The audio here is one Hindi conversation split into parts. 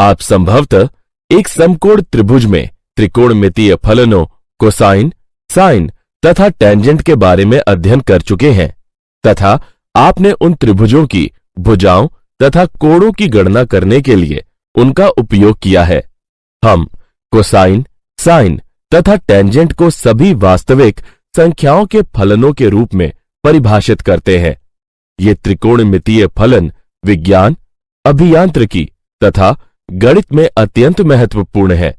आप संभवतः एक समकोण त्रिभुज में त्रिकोणमितीय फलनों, कोसाइन, साइन तथा टेंजेंट के बारे में अध्ययन कर चुके हैं तथा आपने उन त्रिभुजों की भुजाओं तथा कोणों की गणना करने के लिए उनका उपयोग किया है। हम कोसाइन, साइन तथा टेंजेंट को सभी वास्तविक संख्याओं के फलनों के रूप में परिभाषित करते हैं। ये त्रिकोणमितीय फलन विज्ञान, अभियांत्रिकी तथा गणित में अत्यंत महत्वपूर्ण है।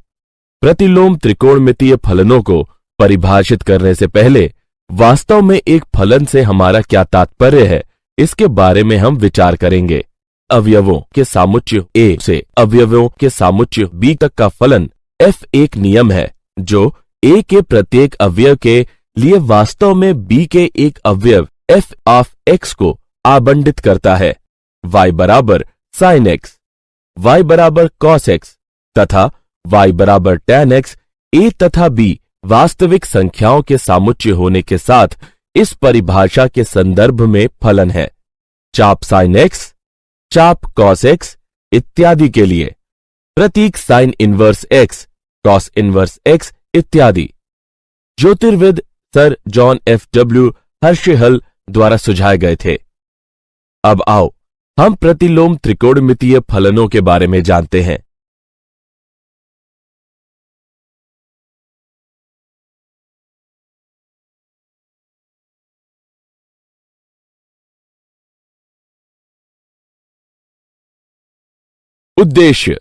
प्रतिलोम त्रिकोणमितीय फलनों को परिभाषित करने से पहले वास्तव में एक फलन से हमारा क्या तात्पर्य है, इसके बारे में हम विचार करेंगे। अवयवों के सामुच्य A से अवयवों के सामुच्य B तक का फलन F एक नियम है जो A के प्रत्येक अवयव के लिए वास्तव में B के एक अवयव f ऑफ x को आवंटित करता है। y बराबर sin x, y बराबर cos x तथा y बराबर tan x A तथा B वास्तविक संख्याओं के सामुच्य होने के साथ इस परिभाषा के संदर्भ में फलन है। चाप sin x, चाप cos x इत्यादि के लिए प्रतीक sin inverse x, cos inverse x इत्यादि ज्योतिर्विद सर जॉन F.W. हर्शेहल द्वारा सुझाए गए थे। अब आओ हम प्रतिलोम त्रिकोणमितीय फलनों के बारे में जानते हैं। उद्देश्य।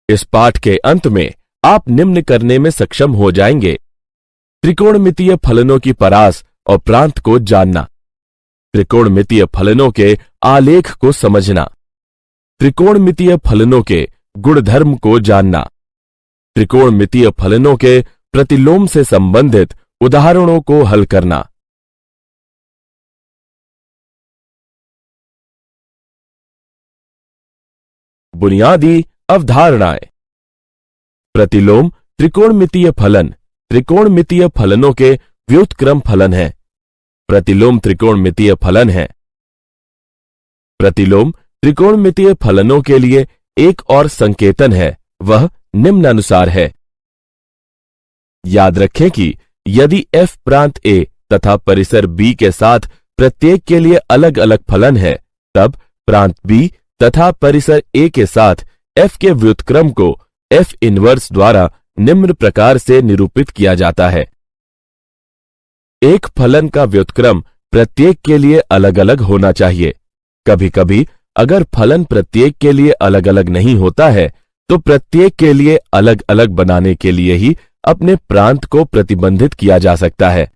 इस पाठ के अंत में आप निम्न करने में सक्षम हो जाएंगे: त्रिकोणमितीय फलनों की परास और प्रांत को जानना, त्रिकोणमितीय फलनों के आलेख को समझना, त्रिकोणमितीय फलनों के गुणधर्म को जानना, त्रिकोणमितीय फलनों के प्रतिलोम से संबंधित उदाहरणों को हल करना। बुनियादी अवधारणाएं। प्रतिलोम त्रिकोणमितीय फलन त्रिकोणमितीय फलनों के व्युत्क्रम फलन है। प्रतिलोम त्रिकोणमितीय फलन है। प्रतिलोम त्रिकोणमितीय फलनों के लिए एक और संकेतन है, वह निम्नानुसार है। याद रखें कि यदि f प्रांत A तथा परिसर B के साथ प्रत्येक के लिए अलग अलग फलन है, तब प्रांत B तथा परिसर A के साथ f के व्युत्क्रम को f इनवर्स द्वारा निम्न प्रकार से निरूपित किया जाता है। एक फलन का व्युत्क्रम प्रत्येक के लिए अलग अलग होना चाहिए। कभी कभी अगर फलन प्रत्येक के लिए अलग अलग नहीं होता है तो प्रत्येक के लिए अलग अलग बनाने के लिए ही अपने प्रांत को प्रतिबंधित किया जा सकता है।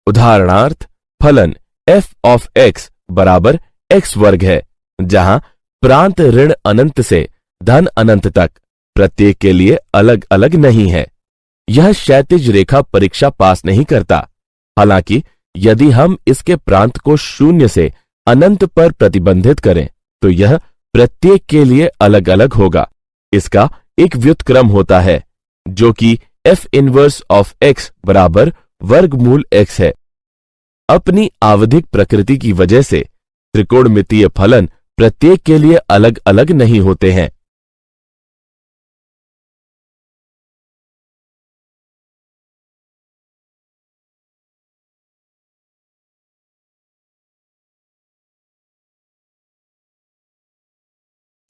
उदाहरणार्थ, फलन f ऑफ x बराबर x वर्ग है, जहां प्रांत ऋण अनंत से धन अनंत तक प्रत्येक के लिए अलग अलग नहीं है। यह क्षैतिज रेखा परीक्षा पास नहीं करता। हालांकि यदि हम इसके प्रांत को शून्य से अनंत पर प्रतिबंधित करें तो यह प्रत्येक के लिए अलग अलग होगा। इसका एक व्युत्क्रम होता है जो कि f इनवर्स ऑफ x बराबर वर्गमूल x है। अपनी आवधिक प्रकृति की वजह से त्रिकोणमितीय फलन प्रत्येक के लिए अलग अलग नहीं होते हैं।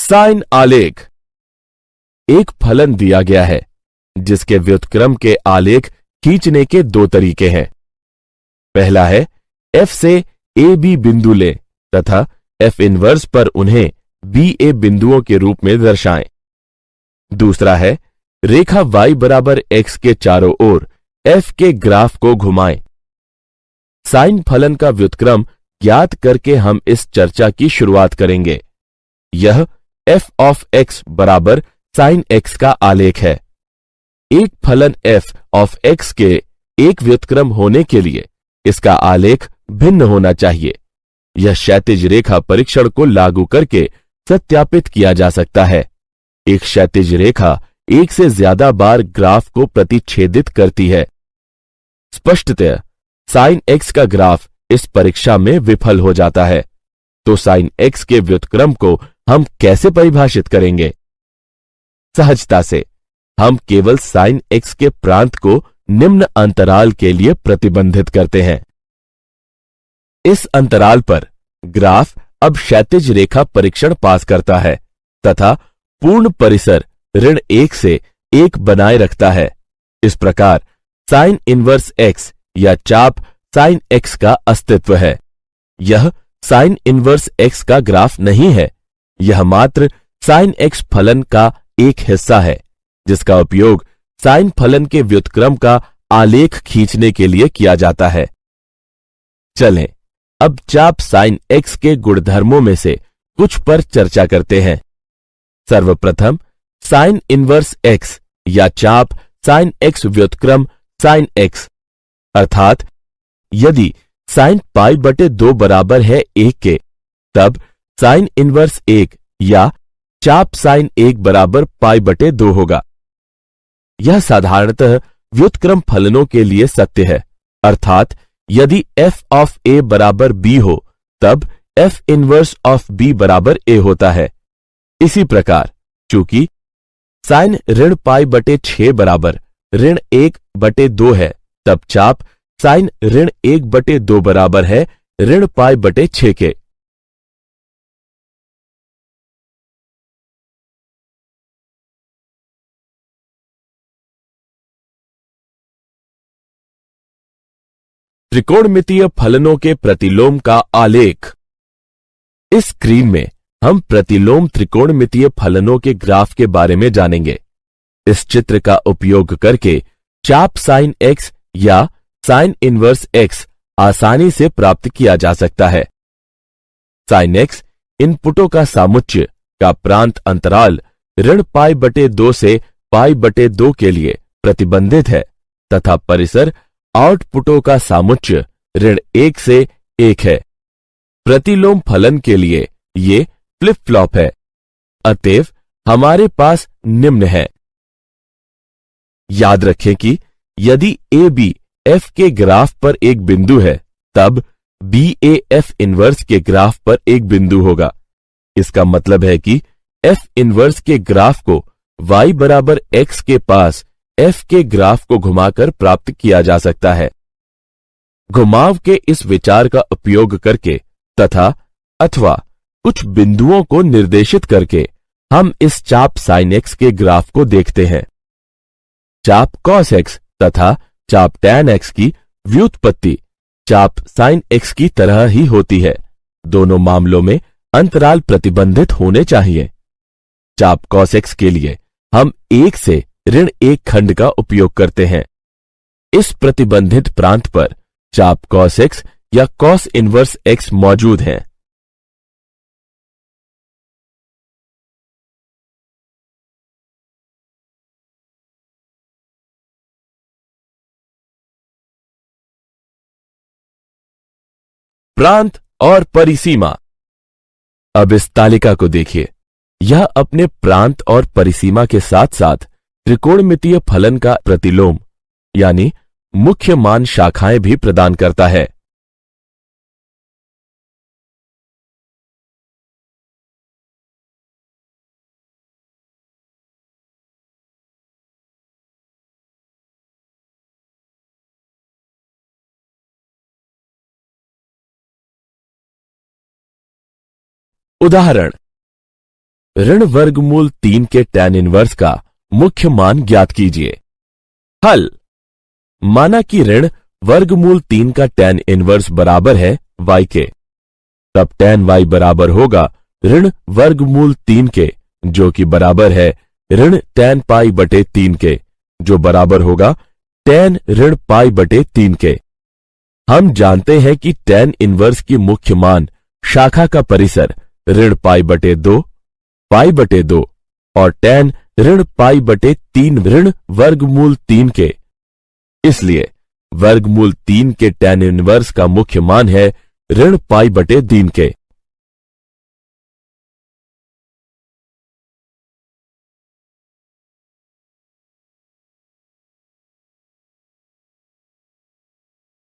साइन आलेख। एक फलन दिया गया है जिसके व्युत्क्रम के आलेख खींचने के दो तरीके हैं। पहला है f से a b बिंदु लें तथा f इनवर्स पर उन्हें b a बिंदुओं के रूप में दर्शाएं। दूसरा है रेखा y बराबर x के चारों ओर f के ग्राफ को घुमाएं। साइन फलन का व्युत्क्रम ज्ञात करके हम इस चर्चा की शुरुआत करेंगे। यह f ऑफ x बराबर sin x का आलेख है। एक फलन f ऑफ x के एक व्युत्क्रम होने के लिए इसका आलेख भिन्न होना चाहिए। यह क्षैतिज रेखा परीक्षण को लागू करके सत्यापित किया जा सकता है। एक क्षैतिज रेखा एक से ज्यादा बार ग्राफ को प्रतिच्छेदित करती है। स्पष्टतः sin x का ग्राफ इस परीक्षा में विफल हो जाता है, तो sin x के व्युत्क्रम को हम कैसे परिभाषित करेंगे? सहजता से हम केवल sin x के प्रांत को निम्न अंतराल के लिए प्रतिबंधित करते हैं। इस अंतराल पर ग्राफ अब क्षैतिज रेखा परीक्षण पास करता है तथा पूर्ण परिसर ऋण 1 से 1 बनाए रखता है। इस प्रकार sin इनवर्स x या चाप sin x का अस्तित्व है। यह sin इनवर्स x का ग्राफ नहीं है, यह मात्र sin x फलन का एक हिस्सा है जिसका उपयोग sin फलन के व्युत्क्रम का आलेख खींचने के लिए किया जाता है। चलें अब चाप sin x के गुणधर्मों में से कुछ पर चर्चा करते हैं। सर्वप्रथम sin इनवर्स x या चाप sin x व्युत्क्रम sin x, अर्थात यदि sin π/2 बराबर है 1 के, तब sin इनवर्स 1 या चाप sin 1 बराबर π/2 होगा। यह साधारणतः व्युत्क्रम फलनों के लिए सत्य है, अर्थात यदि f ऑफ a बराबर b हो तब f इनवर्स ऑफ b बराबर a होता है। इसी प्रकार चूंकि sin ऋण π/6 बराबर ऋण 1/2 है, तब चाप sin ऋण 1/2 बराबर है ऋण π/6 के। त्रिकोणमितीय फलनों के प्रतिलोम का आलेख। इस स्क्रीन में हम प्रतिलोम त्रिकोणमितीय फलनों के ग्राफ के बारे में जानेंगे। इस चित्र का उपयोग करके चाप sin x या sin इनवर्स x आसानी से प्राप्त किया जा सकता है। sin x इनपुटों का सामुच्य का प्रांत अंतराल ऋण π/2 से π/2 के लिए प्रतिबंधित है तथा परिसर आउटपुटों का सामुच्य ऋण 1 से 1 है। प्रतिलोम फलन के लिए ये फ्लिप फ्लॉप है। अतएव हमारे पास निम्न है। याद रखें कि यदि AB f के ग्राफ पर एक बिंदु है, तब BA f इनवर्स के ग्राफ पर एक बिंदु होगा। इसका मतलब है कि f इनवर्स के ग्राफ को y बराबर x के पास f के ग्राफ को घुमाकर प्राप्त किया जा सकता है। घुमाव के इस विचार का उपयोग करके तथा अथवा कुछ बिंदुओं को निर्देशित करके हम इस चाप sin x के ग्राफ को देखते हैं। चाप cos x तथा चाप tan x की व्युत्पत्ति चाप sin x की तरह ही होती है। दोनों मामलों में अंतराल प्रतिबंधित होने चाहिए। चाप cos x के लिए हम 1 से ऋण 1 खंड का उपयोग करते हैं। इस प्रतिबंधित प्रांत पर चाप cos x या cos इनवर्स x मौजूद है। प्रांत और परिसीमा। अब इस तालिका को देखिए। यह अपने प्रांत और परिसीमा के साथ साथ त्रिकोणमितीय फलन का प्रतिलोम यानी मुख्य मान शाखाएं भी प्रदान करता है। उदाहरण, ऋण वर्गमूल 3 के tan इनवर्स का मुख्य मान ज्ञात कीजिए। हल, माना कि ऋण वर्गमूल 3 का tan इनवर्स बराबर है y के, तब tan y बराबर होगा ऋण वर्गमूल 3 के, जो कि बराबर है ऋण tan π/3 के, जो बराबर होगा tan ऋण π/3 के। हम जानते हैं कि tan इनवर्स की मुख्य मान शाखा का परिसर ऋण π/2 π/2 और tan ऋण π/3 ऋण वर्गमूल 3 के। इसलिए वर्गमूल 3 के tan इनवर्स का मुख्य मान है ऋण π/3 के।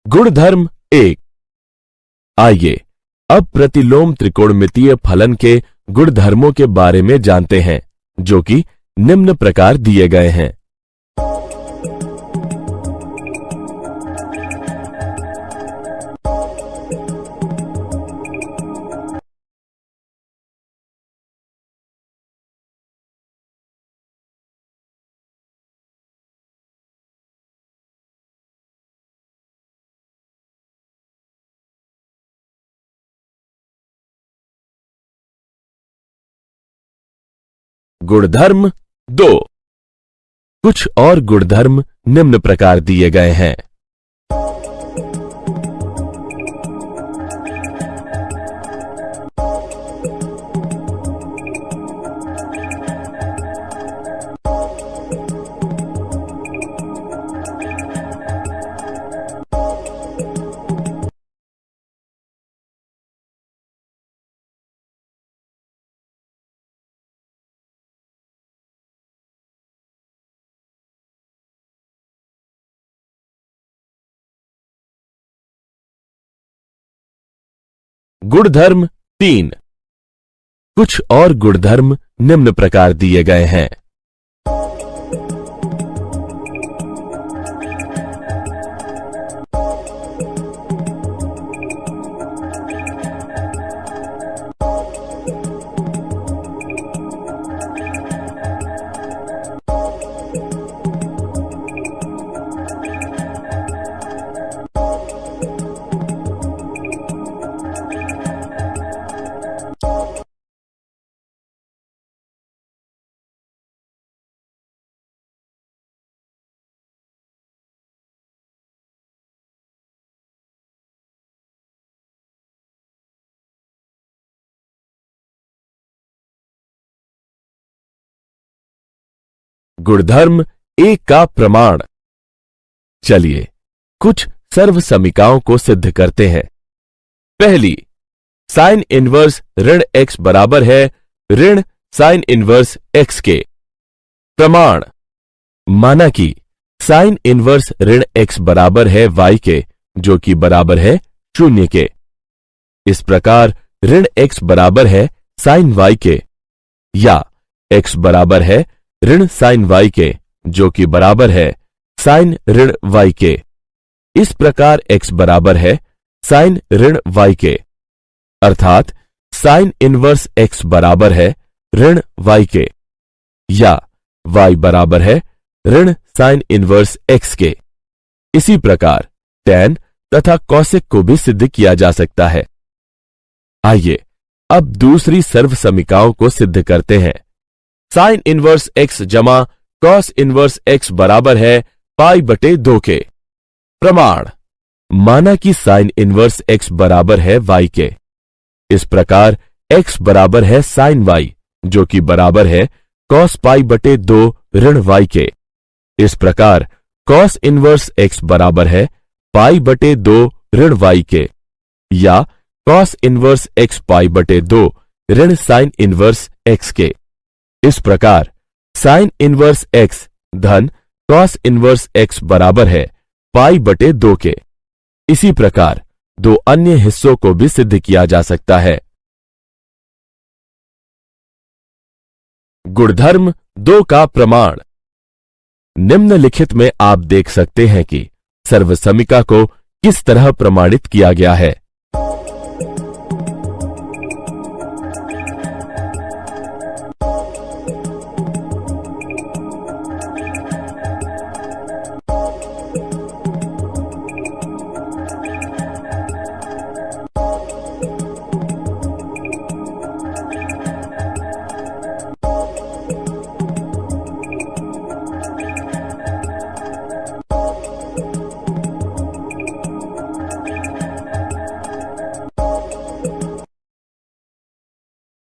गुणधर्म 1। आइए अब प्रतिलोम त्रिकोणमितीय फलन के गुणधर्मों के बारे में जानते हैं, जो कि निम्न प्रकार दिए गए हैं। गुणधर्म 2। कुछ और गुणधर्म निम्न प्रकार दिए गए हैं। गुणधर्म 3। कुछ और गुणधर्म निम्न प्रकार दिए गए हैं। गुणधर्म 1 का प्रमाण। चलिए कुछ सर्वसमीकाओं को सिद्ध करते हैं। पहली, साइन इनवर्स ऋण x बराबर है ऋण साइन इनवर्स x के। प्रमाण, माना कि साइन इनवर्स ऋण x बराबर है y के, जो कि बराबर है 0 के। इस प्रकार ऋण x बराबर है साइन y के, या x बराबर है ऋण साइन y के, जो कि बराबर है साइन ऋण y के। इस प्रकार x बराबर है साइन ऋण y के, अर्थात साइन इनवर्स x बराबर है ऋण y के, या y बराबर है ऋण साइन इनवर्स x के। इसी प्रकार tan तथा कौशिक को भी सिद्ध किया जा सकता है। आइए अब दूसरी सर्वसमीकाओं को सिद्ध करते हैं। साइन इनवर्स x जमा कॉस इनवर्स x बराबर है पाई बटे 2 के। प्रमाण, माना कि साइन इनवर्स x बराबर है y के। इस प्रकार x बराबर है साइन y, जो कि बराबर है कॉस पाई बटे 2 ऋण y के। इस प्रकार कॉस इनवर्स x बराबर है पाई बटे 2 ऋण y के, या कॉस इनवर्स x पाई बटे 2 ऋण साइन इनवर्स x के। इस प्रकार साइन इनवर्स x धन कॉस इनवर्स x बराबर है पाई बटे 2 के। इसी प्रकार 2 अन्य हिस्सों को भी सिद्ध किया जा सकता है। गुणधर्म 2 का प्रमाण। निम्नलिखित में आप देख सकते हैं कि सर्वसमीका को किस तरह प्रमाणित किया गया है।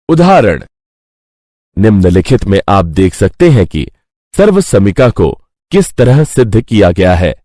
उदाहरण, निम्नलिखित में आप देख सकते हैं कि सर्वसमीका को किस तरह सिद्ध किया गया है।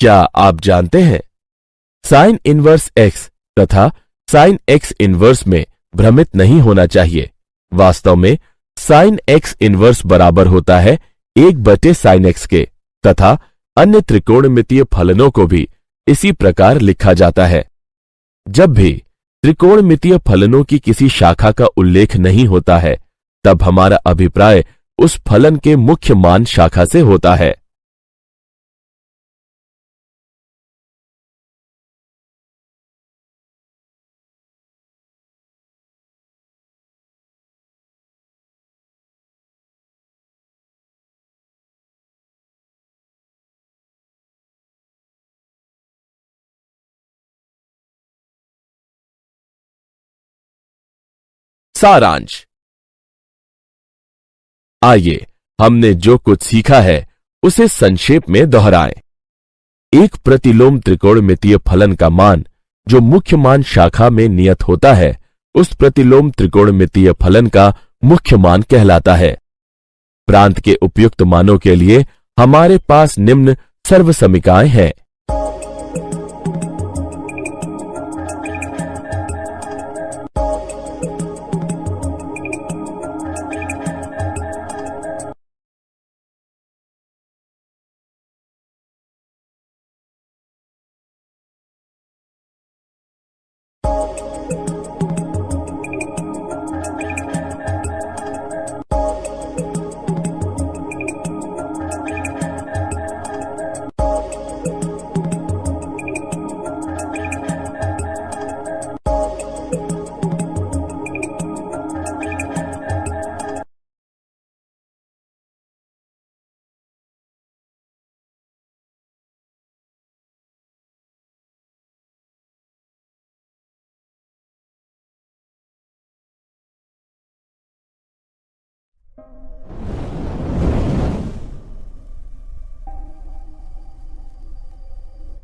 क्या आप जानते हैं साइन इनवर्स एक्स तथा साइन एक्स इनवर्स में भ्रमित नहीं होना चाहिए। वास्तव में साइन एक्स इनवर्स बराबर होता है 1/sin x के तथा अन्य त्रिकोणमितीय फलनों को भी इसी प्रकार लिखा जाता है। जब भी त्रिकोणमितीय फलनों की किसी शाखा का उल्लेख नहीं होता है, तब हमारा अभिप्राय उस फलन के मुख्य मान शाखा से होता है। सारांश। आइए हमने जो कुछ सीखा है उसे संक्षेप में दोहराएं। एक प्रतिलोम त्रिकोणमितीय फलन का मान जो मुख्य मान शाखा में नियत होता है, उस प्रतिलोम त्रिकोणमितीय फलन का मुख्य मान कहलाता है। प्रांत के उपयुक्त मानों के लिए हमारे पास निम्न सर्वसमीकाएं हैं।